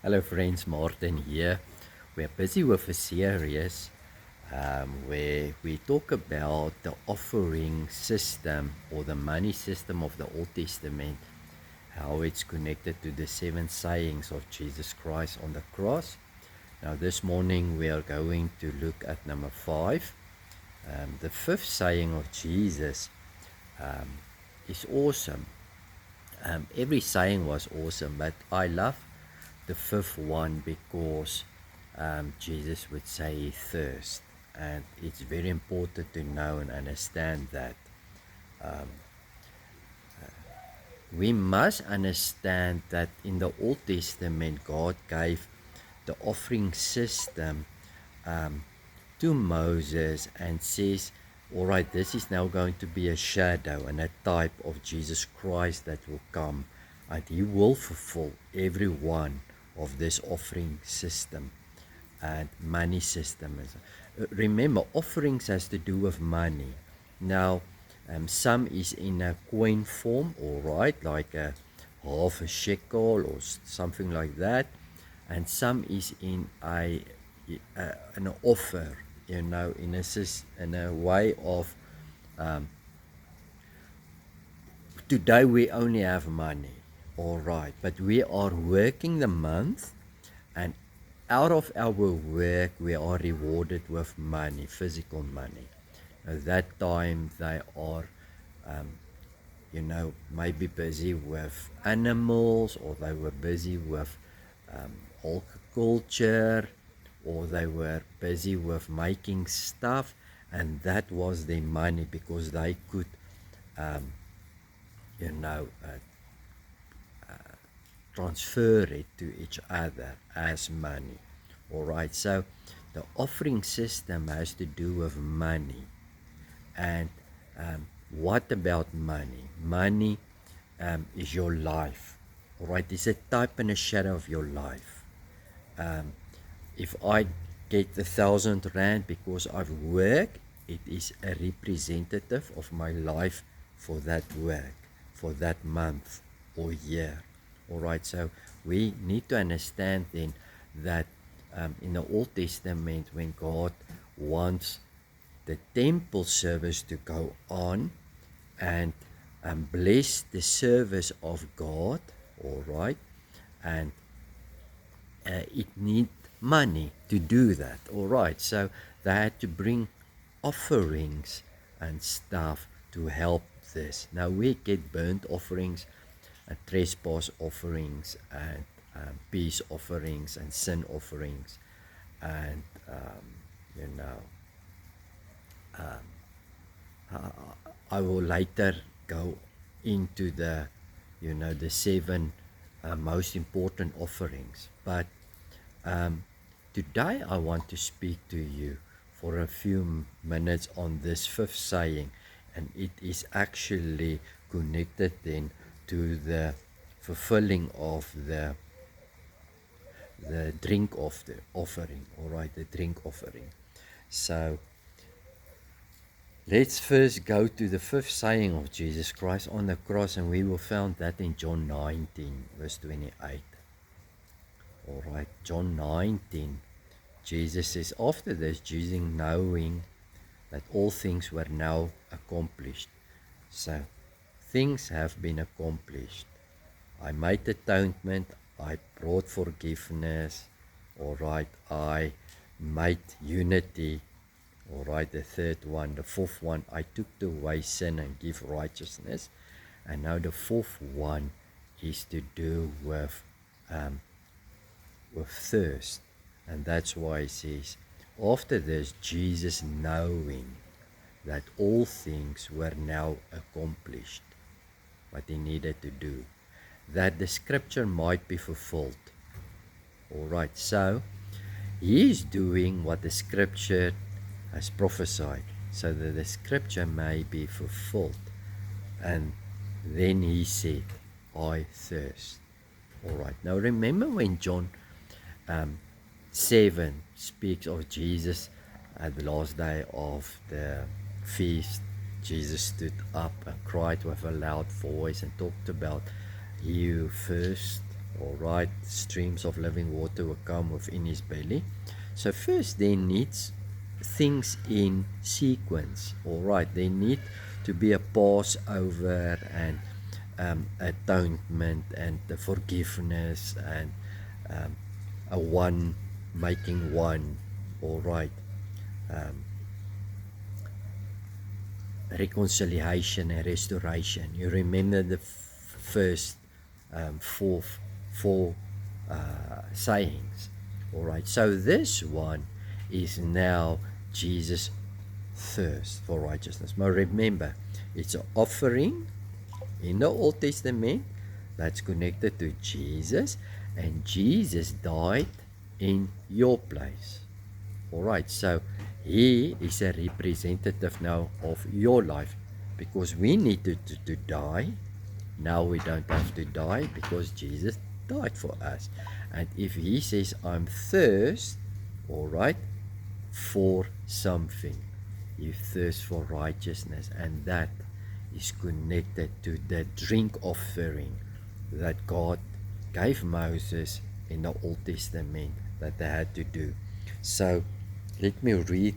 Hello friends, Martin here. We're busy with a series where we talk about the offering system or the money system of the Old Testament, how it's connected to the 7 sayings of Jesus Christ on the cross. Now this morning we are going to look at number 5. The 5th saying of Jesus is awesome. Every saying was awesome, but I love the 5th one because Jesus would say he thirst, and it's very important to know and understand that we must understand that in the Old Testament God gave the offering system to Moses and says, all right, this is now going to be a shadow and a type of Jesus Christ that will come, and he will fulfill every one of this offering system and money system. Remember, offerings has to do with money. Now, some is in a coin form, all right, like a half a shekel or something like that, and some is in an offer, in a way of today we only have money, all right, but we are working the month, and out of our work we are rewarded with money, physical money. At that time they are maybe busy with animals, or they were busy with agriculture, or they were busy with making stuff, and that was their money because they could you know uh, transfer it to each other as money. All right, so the offering system has to do with money. And what about money? Money is your life. All right, it's a type and a shadow of your life. If I get 1,000 rand because I've worked, it is a representative of my life for that work, for that month or year. All right, so we need to understand then that in the Old Testament, when God wants the temple service to go on and bless the service of God, all right, and it need money to do that, all right, so they had to bring offerings and stuff to help this. Now we get burnt offerings and trespass offerings and peace offerings and sin offerings, and you know I will later go into the 7 most important offerings. But today I want to speak to you for a few minutes on this 5th saying, and it is actually connected then to the fulfilling of the drink of the offering. All right, the drink offering. So let's first go to the 5th saying of Jesus Christ on the cross, and we will find that in John 19, verse 28. All right, John 19, Jesus says, after this, Jesus knowing that all things were now accomplished. So, things have been accomplished. I made atonement, I brought forgiveness, all right, I made unity. All right, the 3rd one. The 4th one, I took away sin and give righteousness. And now the 4th one is to do with thirst. And that's why he says, after this, Jesus knowing that all things were now accomplished, what he needed to do, that the scripture might be fulfilled. All right, so he is doing what the scripture has prophesied, so that the scripture may be fulfilled. And then he said, I thirst. All right, now remember when John 7 speaks of Jesus at the last day of the feast, Jesus stood up and cried with a loud voice and talked about you first. All right, streams of living water will come within his belly. So first there needs things in sequence. All right, there need to be a Passover and atonement and the forgiveness and a one making one. All right, reconciliation and restoration. You remember the first four sayings. All right, so this one is now Jesus' thirst for righteousness. But remember, it's an offering in the Old Testament that's connected to Jesus, and Jesus died in your place. All right, so he is a representative now of your life, because we need to die. Now we don't have to die because Jesus died for us. And if he says, I'm thirst, all right, for something, you thirst for righteousness, and that is connected to the drink offering that God gave Moses in the Old Testament that they had to do. So let me read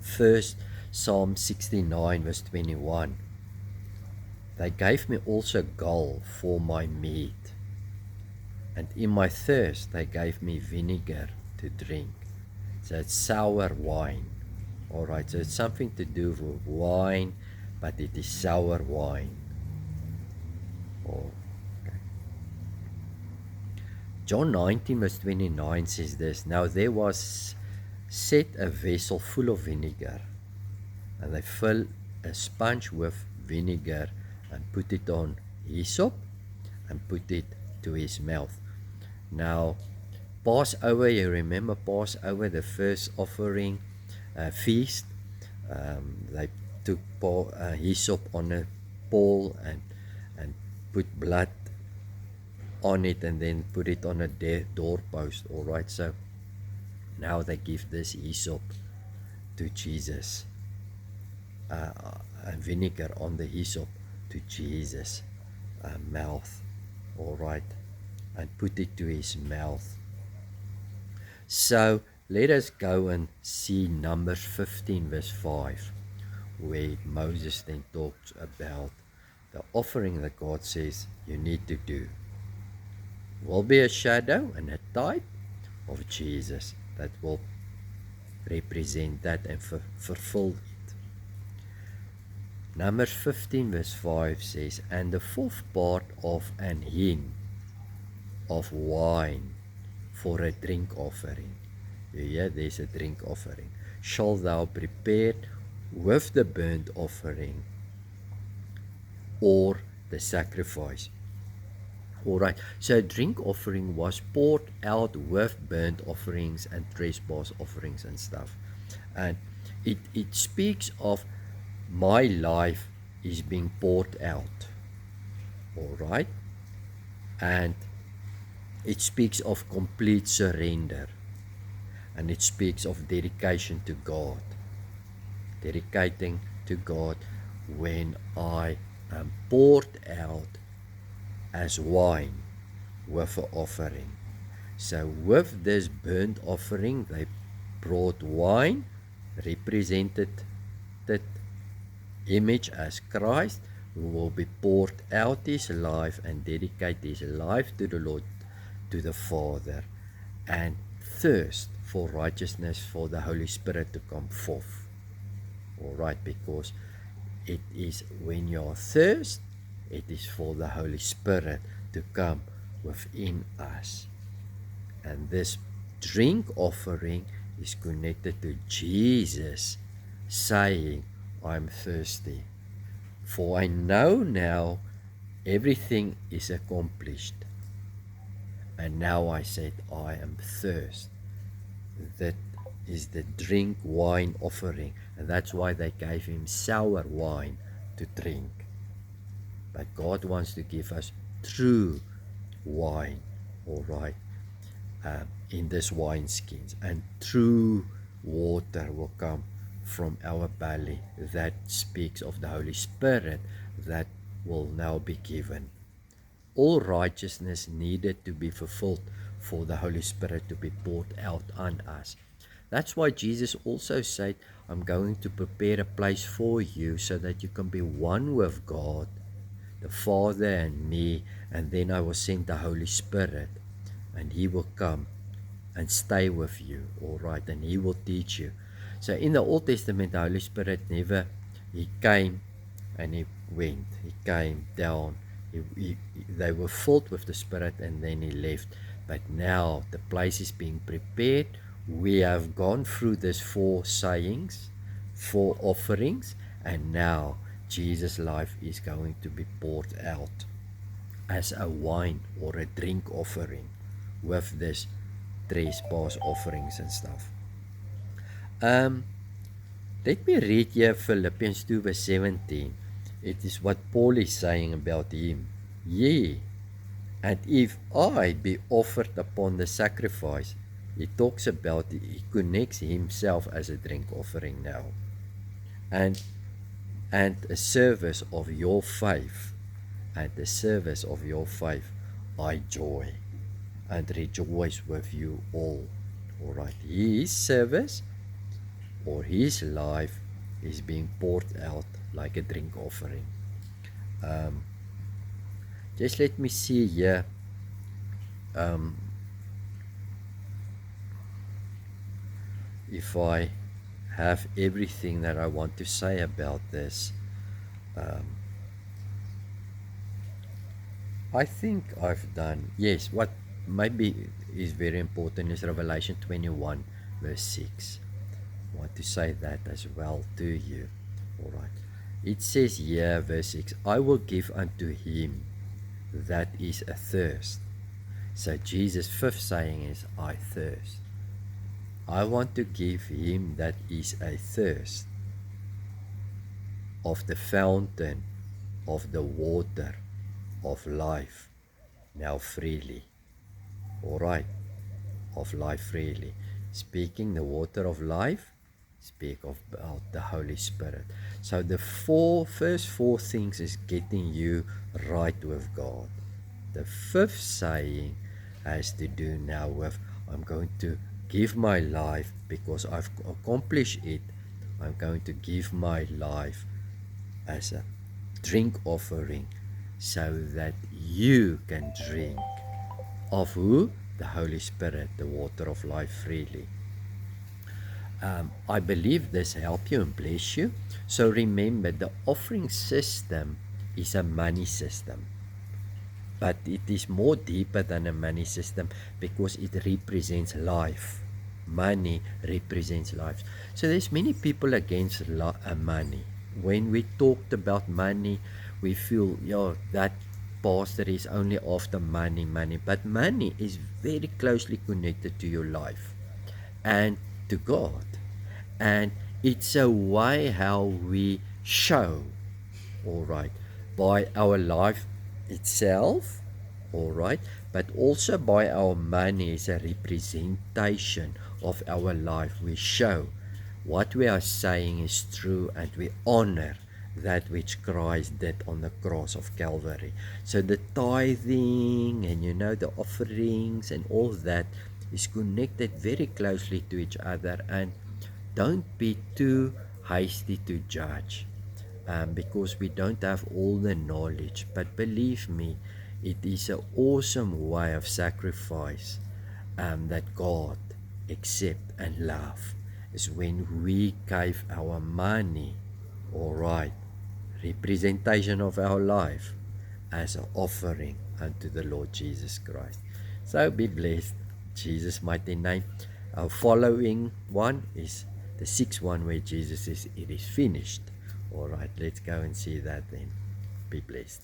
first Psalm 69 verse 21. They gave me also gall for my meat, and in my thirst they gave me vinegar to drink. So it's sour wine. All right, so it's something to do with wine, but it is sour wine. Oh, okay. John 19 verse 29 says this. Now there was set a vessel full of vinegar, and they fill a sponge with vinegar and put it on hyssop and put it to his mouth. Now, Passover, you remember Passover, the first offering feast. They took hyssop on a pole and put blood on it and then put it on a doorpost. All right, so now they give this hyssop to Jesus, and vinegar on the hyssop to Jesus' mouth. All right, and put it to his mouth. So let us go and see Numbers 15 verse 5, where Moses then talks about the offering that God says you need to do. Will be a shadow and a type of Jesus that will represent that and fulfill it. Numbers 15 verse 5 says, and the fourth part of an hin of wine for a drink offering. Yeah, there's a drink offering. Shall thou prepare with the burnt offering or the sacrifice. All right, so a drink offering was poured out with burnt offerings and trespass offerings and stuff. And it speaks of my life is being poured out. All right, and it speaks of complete surrender, and it speaks of dedication to God. Dedicating to God when I am poured out as wine with an offering. So with this burnt offering, they brought wine, represented that image as Christ, who will be poured out his life and dedicate his life to the Lord, to the Father, and thirst for righteousness, for the Holy Spirit to come forth. All right, because it is when you are thirst, it is for the Holy Spirit to come within us. And this drink offering is connected to Jesus saying, I'm thirsty, for I know now everything is accomplished. And now I said, I am thirst. That is the drink wine offering. And that's why they gave him sour wine to drink. But God wants to give us true wine, all right, in this wine skins. And true water will come from our belly. That speaks of the Holy Spirit that will now be given. all righteousness needed to be fulfilled for the Holy Spirit to be poured out on us. That's why Jesus also said, I'm going to prepare a place for you so that you can be one with God, the Father and me, and then I will send the Holy Spirit, and He will come and stay with you, all right, and He will teach you. So in the Old Testament, the Holy Spirit never, He came and He went, He came down, they were filled with the Spirit and then He left. But now the place is being prepared. We have gone through this 4 sayings, 4 offerings, and now Jesus' life is going to be poured out as a wine or a drink offering with this trespass offerings and stuff. Let me read here Philippians 2 verse 17. It is what Paul is saying about him. Yea, and if I be offered upon the sacrifice, he talks about, he connects himself as a drink offering now. And a service of your faith, and the service of your faith, I joy and rejoice with you all. All right, his service or his life is being poured out like a drink offering. Just let me see here. If I have everything that I want to say about this, I think I've done. Yes, what maybe is very important is Revelation 21 verse 6. I want to say that as well to you. All right. It says here, verse 6, I will give unto him that is athirst. So Jesus' 5th saying is, I thirst. I want to give him that is athirst of the fountain of the water of life now freely. All right. Of life freely. Speaking the water of life, speak about the Holy Spirit. So the first four things is getting you right with God. The 5th saying has to do now with, I'm going to give my life because I've accomplished it. I'm going to give my life as a drink offering so that you can drink of who? The Holy Spirit, the water of life freely. I believe this help you and bless you. So remember, the offering system is a money system, but it is more deeper than a money system because it represents life. Money represents life. So there's many people against money. When we talked about money, we feel, that pastor is only after money. But money is very closely connected to your life and to God. And it's a way how we show, all right, by our life itself, all right, but also by our money is a representation of our life. We show what we are saying is true and we honor that which Christ did on the cross of Calvary. So the tithing and the offerings and all that is connected very closely to each other. And don't be too hasty to judge because we don't have all the knowledge. But believe me, it is an awesome way of sacrifice that God accepts and love is when we give our money, all right, representation of our life as an offering unto the Lord Jesus Christ. So be blessed. Jesus' mighty name. Our following one is the 6th one where Jesus says, it is finished. All right, let's go and see that then. Be blessed.